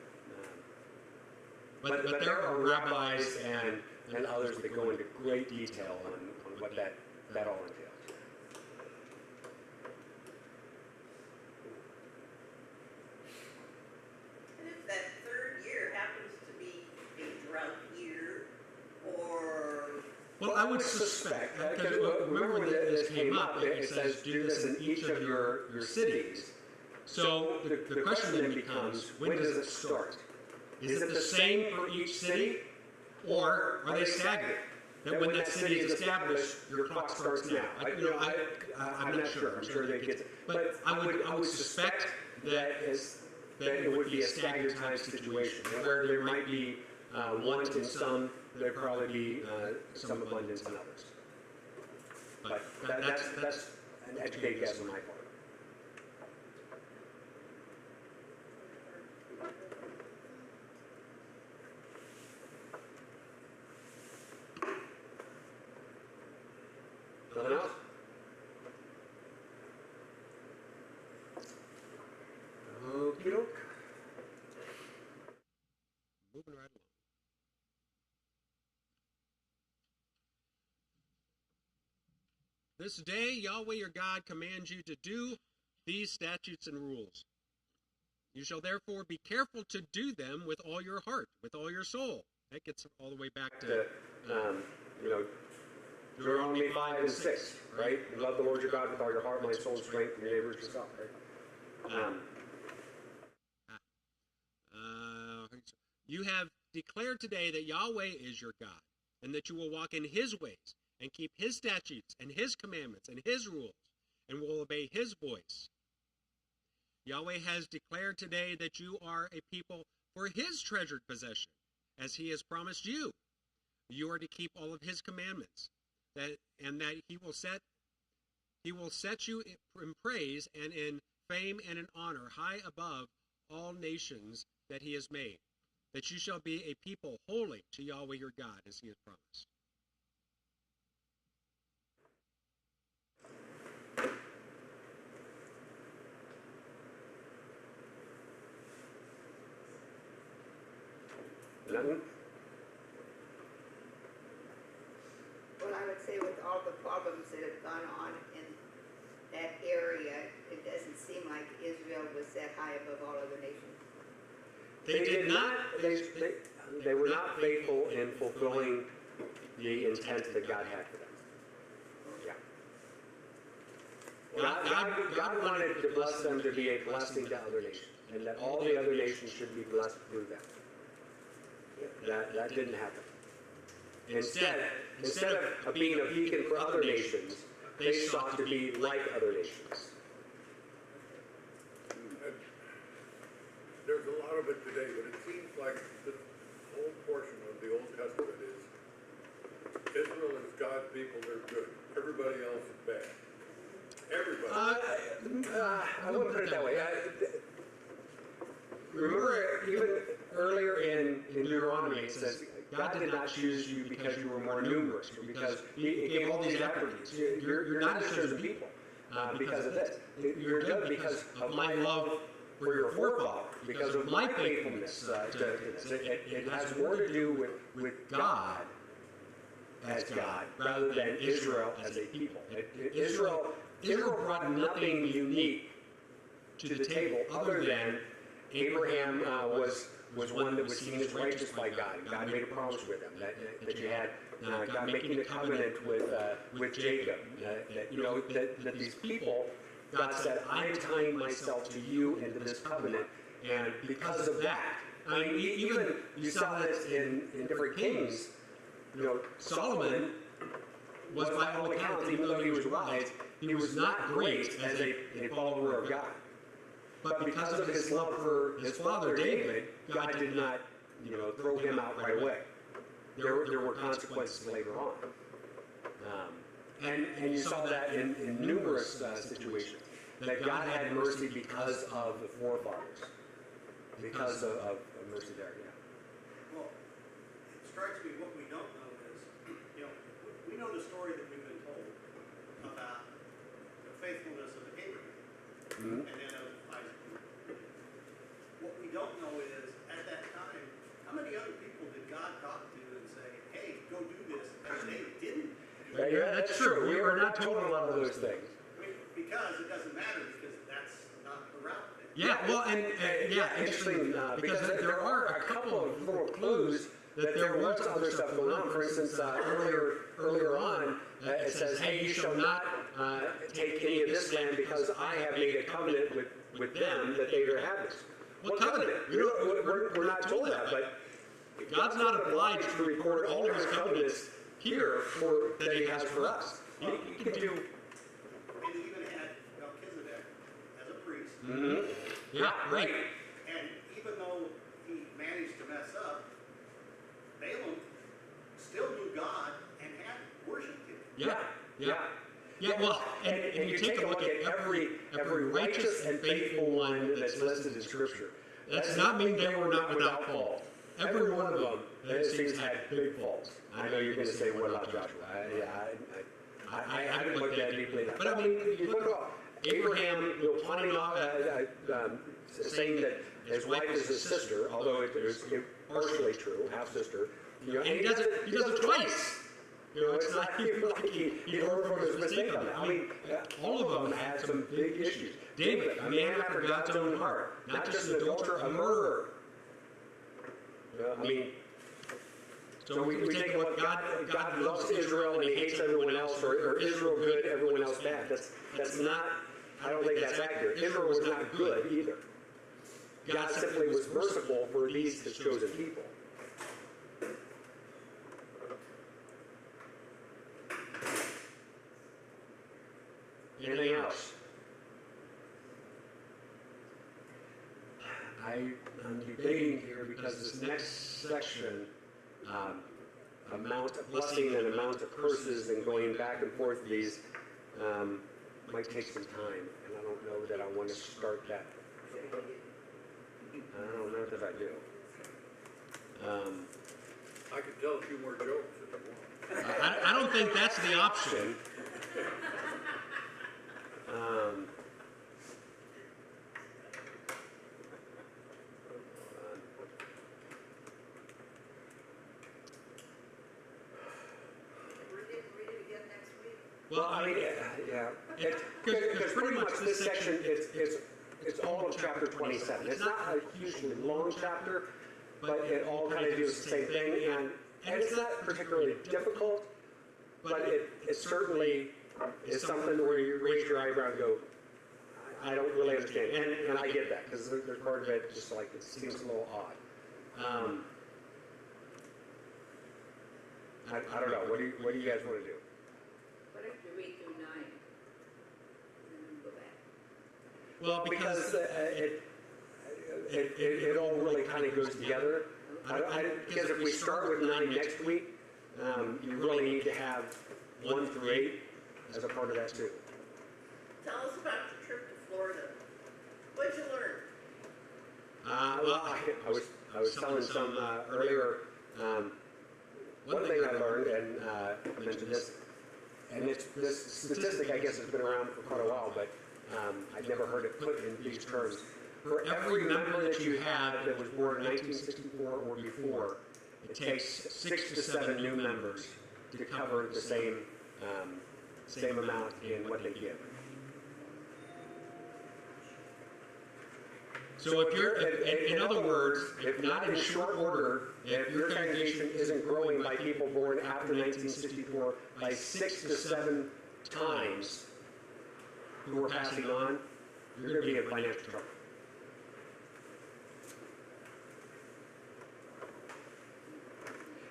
But there are rabbis and others that go into great detail on what that all entails. And if that third year happens to be a drought year, or... Well, I would suspect, because remember when this came up, it says do this in each of your cities. So the question then becomes, when does it start? Is it the same for each city, or are they staggered? That when that city is established, your clock starts now. I'm not sure. I'm sure that gets it. But I would suspect that it would be a staggered time situation, where there might be want in some, there'd probably be some abundance in others. But that's an educated guess on my part. Nothing else? Okey doke. moving right along. This day Yahweh your God commands you to do these statutes and rules. You shall therefore be careful to do them with all your heart, with all your soul. That gets all the way back to, Deuteronomy 5 and 6, right? You love the Lord your God with all your heart, mind, soul, and strength, and your neighbor as yourself, right? You have declared today that Yahweh is your God, and that you will walk in his ways, and keep his statutes, and his commandments, and his rules, and will obey his voice. Yahweh has declared today that you are a people for his treasured possession, as he has promised you. You are to keep all of his commandments, and that he will set you in praise and in fame and in honor high above all nations that he has made, that you shall be a people holy to Yahweh your God, as he has promised. Nothing? Well, I would say with all the problems that have gone on in that area, it doesn't seem like Israel was set high above all other nations. They did not. They were not faithful in fulfilling the intent that God had for them. Yeah. God wanted to bless them to be a blessing to other nations, and that all the other nations should be blessed through them. That didn't happen. Instead of being a beacon for other nations, they sought to be like other nations. And Israel is God's people, they're good. Everybody else is bad. Everybody. I wouldn't put it that way. Remember, even earlier in Deuteronomy, it says, God did not choose you because you were more numerous, or because He gave all these attributes. You're not a chosen people because of this. You're good because of my love for your forefathers, because of my faithfulness to this. It has more to do with God as God rather than Israel as a people. Israel brought nothing unique to the table other than Abraham was one that was seen as righteous by God. God made a promise with him that you had God making a covenant with Jacob. That these people, God said, I'm tying myself to you into this covenant, and because of that, I mean, even you saw this in different kings. Solomon was, by all accounts, even though he was wise, he was not great as a follower of God. But because of his love for his father David, God did not, throw him out right away. There were consequences later on. And you saw that in numerous situations, that God had mercy because of the forefathers, because of mercy there, yeah. Well, it strikes me what we don't know is, we know the story that we've been told about the faithfulness of Abraham and then of Isaac. What we don't know is, at that time, how many other people did God talk to and say, hey, go do this, and they didn't? Yeah, that's true. We were not told a lot of those things. Because it doesn't matter, because that's not the route. Yeah, well, and interesting, because there are a couple of little clues that there was other stuff going on. For instance, earlier on, it says, hey, you shall not take any of this land because I have made a covenant with them that they are have this. What covenant? We're not told that, but God's not obliged to record all of his covenants here that he has for us. He can do. And he even had Melchizedek as a priest. Mm-hmm. Yeah, right. And even though he managed to mess up, Balaam still knew God and had worshipped him. Yeah, well, and you take a look at every righteous and faithful one that's listed in Scripture. That does not mean they were not without fault. Every one of them, it seems, had big faults. I know you're going to say, what about Joshua? I haven't looked at it deeply enough. But I mean, you look at Abraham, pawning off, saying that his wife is his sister, although it was partially true, half sister. And he does it twice. It's not even like he learned from his mistake on that. I mean, all of them had some big issues. David, a man after God's own heart, not just an adulterer, a murderer. I mean, so we take a look. God loves Israel and he hates everyone else, or Israel good, everyone else bad. That's not. I don't think that's accurate. Israel was not good either. God simply was merciful for these his chosen people. Anything else? I'm debating here because this next section, amount of blessing and amount of curses and going back and forth of these, might take some time, and I don't know that I want to start that. I don't know that I do. I could tell a few more jokes if you want. I don't think that's the option. Well, I mean, yeah, because pretty much this section, it's all of chapter 27. It's not a hugely long chapter, but it all kind of does the same thing, and it's not particularly difficult, but it certainly is something where you raise your eyebrow and go, I don't really understand, and I get that, because there's part of it just like it seems a little odd. I don't know, what do you guys want to do? What if you read through 9 and then go back? Well, because it all really kind of goes together. Because if we start with 9 next week, you really need to have 1 through 8 as a part of that too. Tell us about your trip to Florida. What'd you learn? Well, I was telling some earlier. One thing I learned, and mentioned this, and this statistic I guess has been around for quite a while, but I'd never heard it put in these terms. For every member that you have that was born in 1964 or before, it takes 6 to 7 new members to cover the same amount in what they give. So if you're, in other words, if not in short order, if your congregation isn't growing by people born after 1964 by 6 to 7 times who are passing on, you're going to be in financial trouble.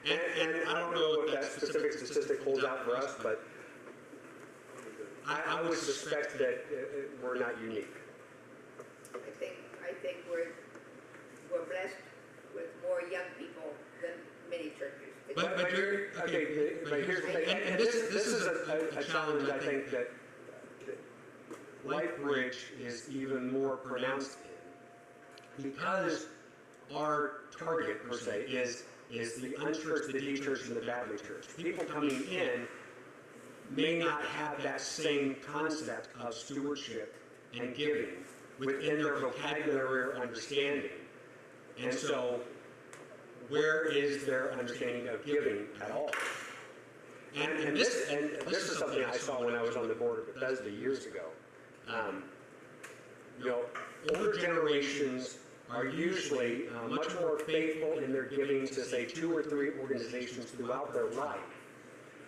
And I don't know if that specific statistic holds out for us, but I would suspect that we're not unique. I think we're blessed with more young people than many churches. But you're, okay, but here's the thing, and this is a challenge I think that LifeBridge is even more pronounced in, because our target per se is the unchurched, the de-churched, and the badly churched. People coming in may not have that same concept of stewardship and giving within their vocabulary or understanding. And so, where is their understanding of giving at all? And this is something I saw when I was on the board of Bethesda years ago. You know, older generations are usually much more faithful in their giving to, say, 2 or 3 organizations throughout their life.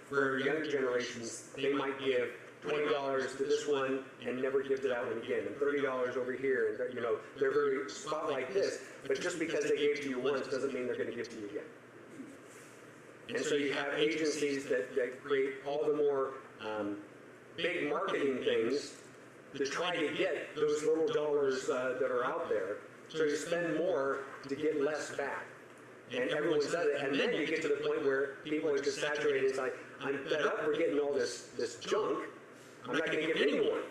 Where younger generations, they might give $20 to this one and never give to that one again, and $30 over here, and you know, they're very spot like this, but just because they gave to you once doesn't mean they're going to give to you again. And so you have agencies that create all the more big marketing things to try to get those little dollars that are out there. So you spend more to get less back. And everyone says it, and then you get to the point where people are just saturated. It's like, I'm fed up, we're getting all this junk, I'm not going to give anyone.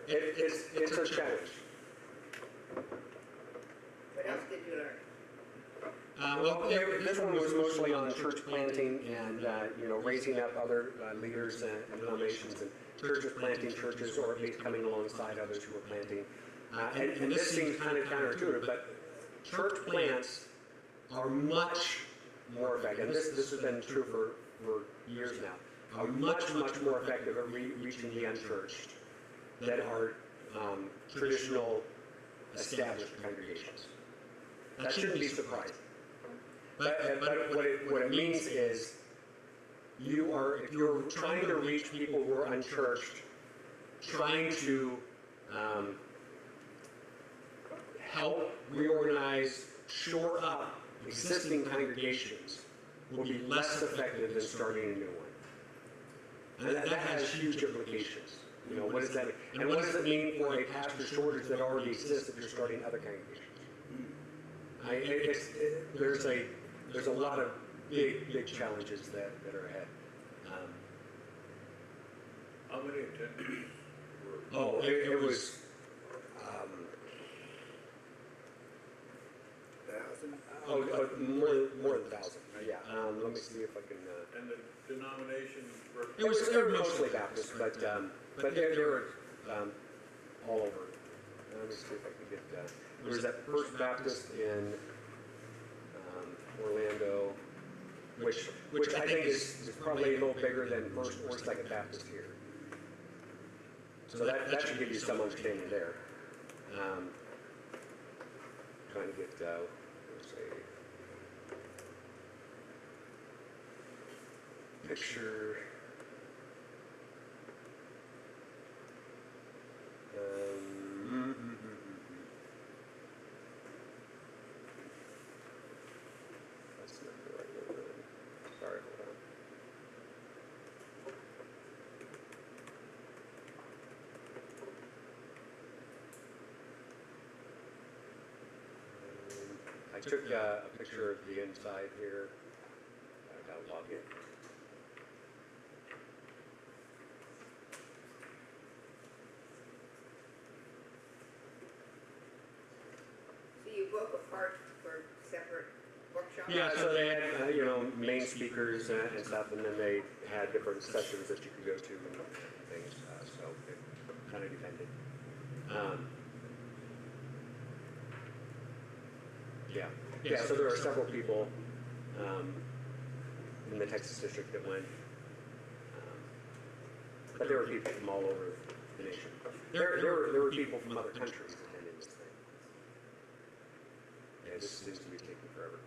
It's a challenge. What else did you learn? Well, this one was mostly on church planting and you know, raising up other leaders and denominations and churches planting churches, or at least coming alongside others who are planting. And this seems kind of counterintuitive, but church plants are much more effective, and this has been true for years now, are much more effective at reaching the unchurched than are traditional established congregations. That shouldn't be surprising. But what it means is, if you're trying to reach people who are unchurched, trying to help reorganize, shore up existing congregations will be less effective than starting a new one. And that has huge implications. You know, what does that mean? And what does it mean for a pastor shortage that already exists if you're starting other congregations? There's a lot of big challenges that are ahead. How many attendees were? Oh, it was. 1,000? More than 1,000. Yeah. Let me see if I can. And the denominations were? They were mostly Baptist, but they were all over. Let me see if I can get that. There was that First Baptist in Orlando, which I think is probably a little bigger than First or Second Baptist here. So that should give you some understanding there. Trying to get let's see, picture. That's not the right one. Sorry, hold on. I took a picture of the inside here. apart for separate workshops? Yeah, so they had, main speakers and stuff, and then they had different sessions that you could go to and things, so it kind of depended. Yeah, so there are several people in the Texas district that went, but there were people from all over the nation. There were people from other countries attending this thing. Yeah, this seems to be taking forever.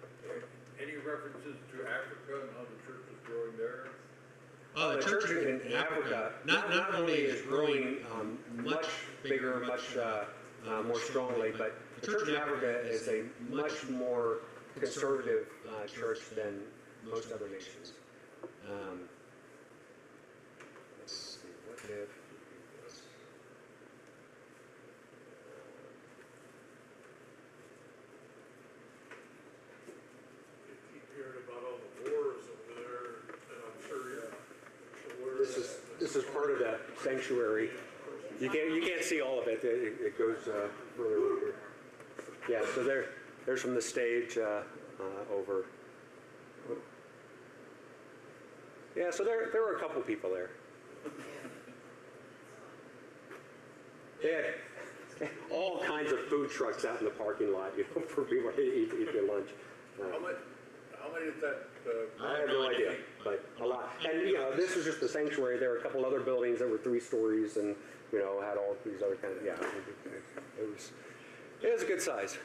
Any references to Africa and how the church is growing there? The church in Africa not only is growing much bigger, much more strongly, but the church in Africa is a much more conservative church than most other nations. Let's see, what if You keep hearing about all the wars over there, and I'm sure, this is part of the sanctuary. You can't see all of it. It goes further over here. Yeah, so there's from the stage over. Yeah, so there were a couple people there. They had all kinds of food trucks out in the parking lot, for people to eat their lunch. how many is that? I have no idea, but a lot. And this was just the sanctuary. There were a couple other buildings that were 3 stories, and had all these other kind of it was a good size.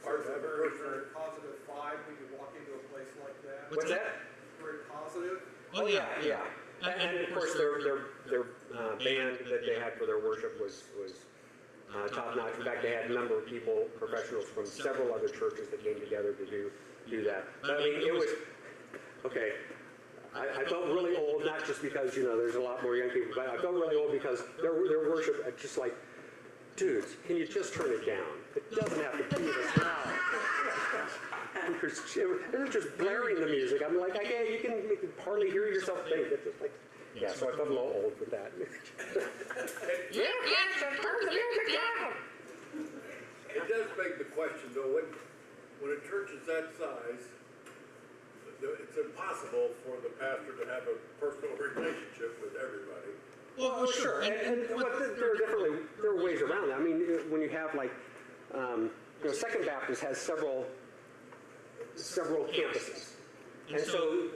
Are you very positive vibe when you walk into a place like that? What's that? Very positive? Oh yeah. And of course their band that they had for their worship was top notch. In fact, they had a number of people, professionals from several other churches that came together to do that. But I mean, it was okay. I felt really old, not just because there's a lot more young people, but I felt really old because their worship just like, dudes, can you just turn it down? It doesn't have to be this loud. They're just blaring the music. I'm like, you can hardly hear yourself think. It's just like, yeah. So I felt a little old with that. It does beg the question, though, when a church is that size, it's impossible for the pastor to have a personal relationship with everybody. Well, sure, but there are ways around that. I mean, when you have like, Second Baptist has several campuses, and so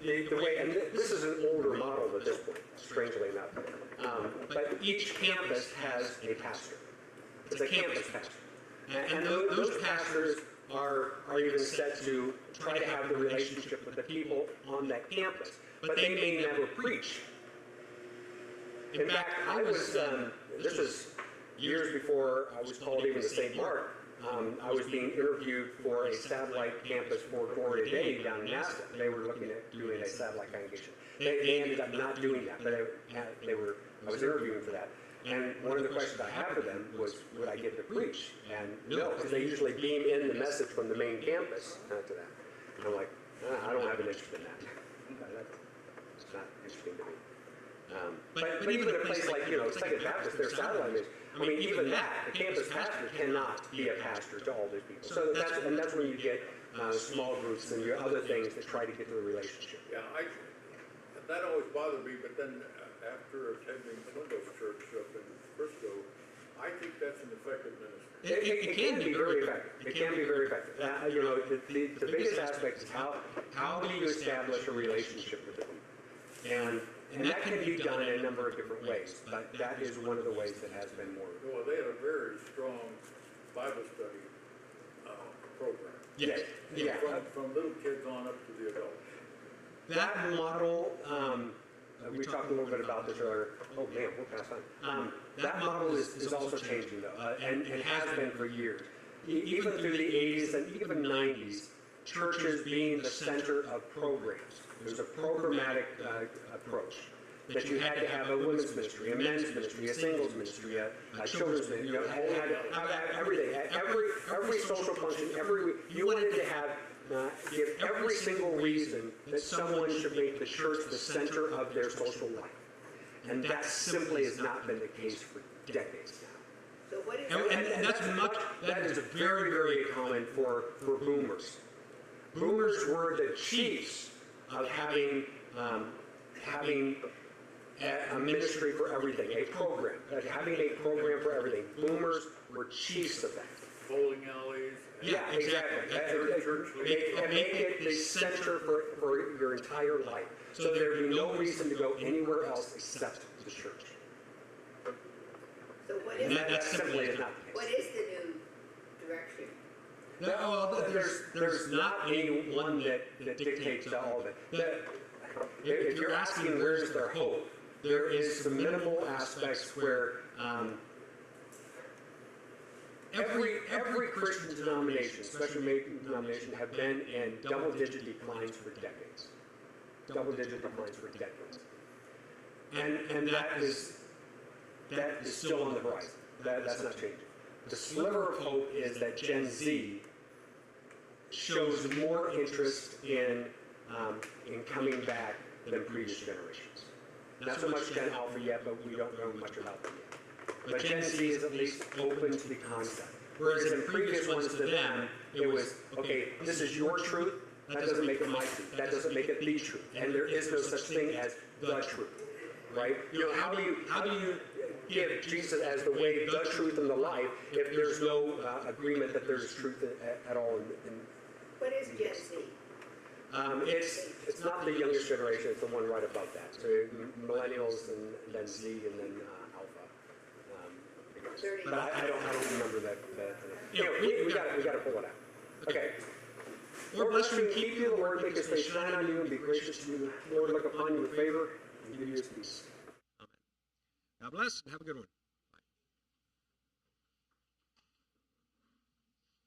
the way, and this is an older model at this point, strangely enough, but each campus has a pastor. It's a campus pastor, and those pastors are even set to try to have the relationship with the people on that campus, but they may never preach. In fact, I was, this was years before I was called even to St. Mark. I was being interviewed for a satellite campus for Glory Today down in Nashville. They were looking at doing a satellite congregation. They ended up not doing that, but I was interviewing for that. And one of the questions I had for them was, would I get to preach? And no, because they usually beam in the message from the main campus to that. And I'm like, I don't have an interest in that. It's not interesting to me. But even a place like, Second Baptist, their satellite is, I mean, even that, the campus pastor cannot be a pastor to all these people. So that's when you get small groups and your other things that try to get to the relationship. Yeah, that always bothered me, but then after attending Swindle's church up in Frisco, I think that's an effective ministry. It can be very effective. It can be very effective. The biggest aspect is how do you establish a relationship with them? And that can be done in a number of different ways, but that is one of the ways that has been more. Well, they had a very strong Bible study program. Yes. Yeah. From little kids on up to the adults. That model, we talked a little bit about this earlier. Oh man, we're past time. That model is also changing though, and has been for years. Even through the 80s and even 90s, churches being the center of programs. There's a programmatic approach that you had to have a women's ministry, a men's ministry, a singles ministry, a children's ministry. You had everything, every social function, you wanted to have give every single reason that someone should make the church the center of their social life. And that simply has not been the case for decades now. So what is And that is very, very common for boomers. Boomers were the chiefs of having a ministry for everything, a program, having a program for everything. Boomers were chiefs of that. Bowling alleys. Yeah, exactly. Make it the center for your entire life. So there would be no reason to go anywhere else except the church. So what And is, that simply is not the what case. is the new direction? Well, there's not any one that dictates all of it. If you're asking where's their hope, there is some minimal aspects where every Christian denomination, especially major denomination, have been in double-digit declines for decades. Double-digit declines for decades. And that is still on the horizon. That's not changing. The sliver of hope is that Gen Z shows more interest in coming back than previous generations. Not so much Gen Alpha yet, but we don't know much about them yet. But Gen Z is at least open to the concept. Whereas in previous ones to them, it was, okay, this is your truth, that doesn't make it my truth, that doesn't make it the truth. And there is no such thing as the truth, right? You know, how do you give Jesus as the way, the truth, and the life if there's no agreement that there's truth at all in What is Gen Z? It's not the youngest generation, it's the one right above that. So millennials and then Z and then Alpha. But I don't remember that. Anyway, we got to pull it out. Okay. Lord bless you and keep you. The Lord make his face shine on you and be gracious to you. The Lord look upon you with favor and give you his peace. God bless and have a good one.